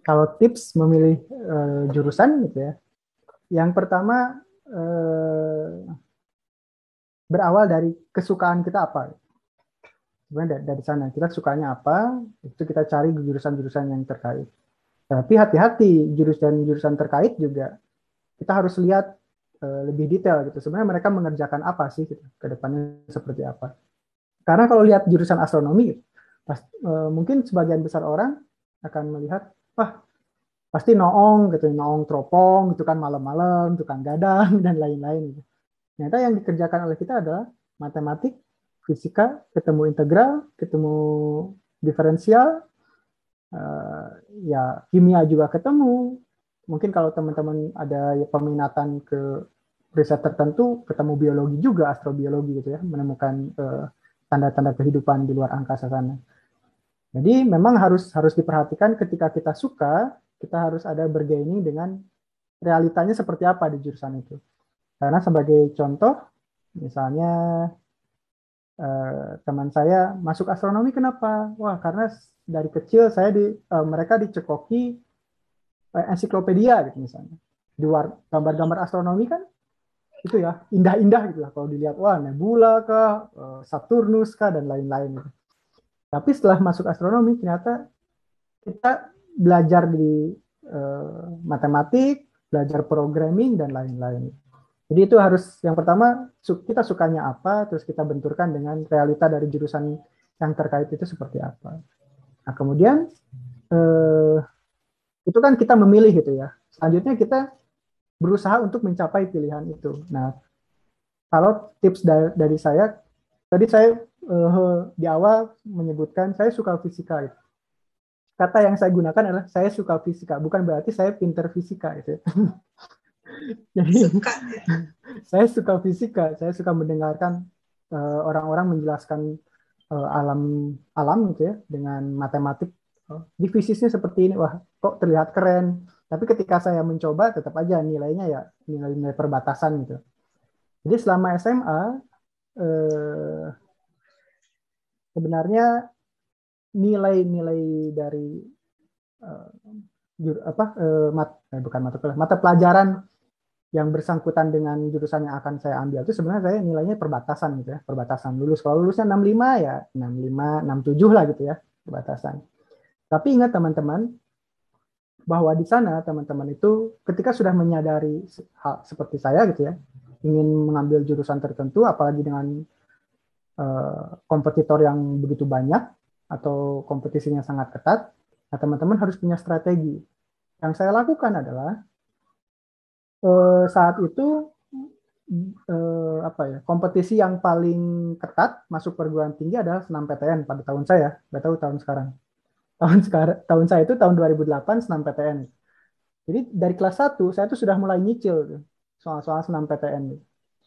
Kalau tips memilih jurusan gitu ya, yang pertama berawal dari kesukaan kita apa. Sebenarnya dari sana kita sukanya apa, itu kita cari jurusan-jurusan yang terkait. Tapi hati-hati, jurusan-jurusan terkait juga kita harus lihat lebih detail gitu. Sebenarnya mereka mengerjakan apa sih gitu, ke depannya seperti apa. Karena kalau lihat jurusan astronomi, mungkin sebagian besar orang akan melihat, wah pasti noong gitu, noong teropong gitu kan malam-malam, tukang gadang dan lain-lain gitu. Ternyata yang dikerjakan oleh kita adalah matematik, fisika, ketemu integral, ketemu diferensial, uh, ya kimia juga ketemu. Mungkin kalau teman-teman ada peminatan ke riset tertentu, ketemu biologi juga, astrobiologi gitu ya, menemukan tanda-tanda kehidupan di luar angkasa sana. Jadi memang harus diperhatikan ketika kita suka, kita harus ada bergaining dengan realitanya seperti apa di jurusan itu. Karena sebagai contoh, misalnya teman saya masuk astronomi kenapa? Wah, karena dari kecil mereka dicekoki ensiklopedia gitu misalnya. Di luar gambar-gambar astronomi kan itu ya indah-indah gitu lah kalau dilihat, wah nebula kah, Saturnus kah dan lain-lain gitu. Tapi setelah masuk astronomi ternyata kita belajar di matematik, belajar programming dan lain-lain. Jadi itu harus yang pertama kita sukanya apa, terus kita benturkan dengan realita dari jurusan yang terkait itu seperti apa. Nah kemudian itu kan kita memilih gitu ya. Selanjutnya kita berusaha untuk mencapai pilihan itu. Nah kalau tips dari saya, tadi saya di awal menyebutkan saya suka fisika. Gitu. Kata yang saya gunakan adalah saya suka fisika, bukan berarti saya pinter fisika gitu. Jadi Suka. saya suka fisika, saya suka mendengarkan orang-orang menjelaskan alam alam gitu ya dengan matematik. Di fisisnya seperti ini, wah kok terlihat keren. Tapi ketika saya mencoba tetap aja nilainya ya nilai-nilai perbatasan gitu. Jadi selama SMA sebenarnya nilai-nilai dari uh, bukan mata pelajaran yang bersangkutan dengan jurusan yang akan saya ambil itu sebenarnya saya nilainya perbatasan gitu ya, perbatasan lulus. Kalau lulusnya 65 ya 65, 67 lah gitu ya, perbatasan. Tapi ingat teman-teman bahwa di sana teman-teman itu ketika sudah menyadari hal seperti saya gitu ya, ingin mengambil jurusan tertentu apalagi dengan kompetitor yang begitu banyak atau kompetisinya sangat ketat, nah teman-teman harus punya strategi. Yang saya lakukan adalah saat itu kompetisi yang paling ketat masuk perguruan tinggi adalah senam PTN pada tahun saya, nggak tahu tahun sekarang. Tahun saya itu tahun 2008 senam PTN. Jadi dari kelas 1 saya tuh sudah mulai nyicil soal-soal senam PTN.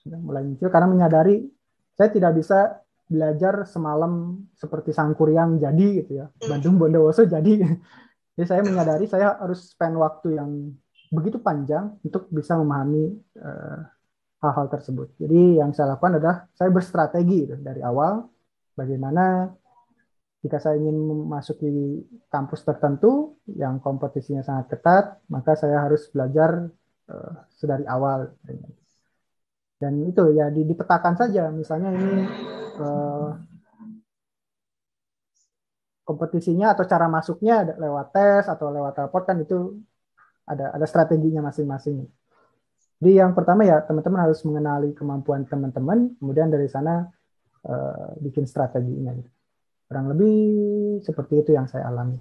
Sudah mulai nyicil karena menyadari saya tidak bisa belajar semalam seperti Sangkuriang jadi gitu ya. Bandung Bondowoso jadi. Jadi saya menyadari saya harus spend waktu yang begitu panjang untuk bisa memahami hal-hal tersebut. Jadi yang saya lakukan adalah saya berstrategi gitu, dari awal bagaimana jika saya ingin memasuki kampus tertentu yang kompetisinya sangat ketat, maka saya harus belajar sedari awal. Dan itu ya dipetakan saja, misalnya ini kompetisinya atau cara masuknya lewat tes atau lewat raport kan itu ada strateginya masing-masing. Jadi yang pertama ya teman-teman harus mengenali kemampuan teman-teman, kemudian dari sana bikin strateginya. Kurang lebih seperti itu yang saya alami.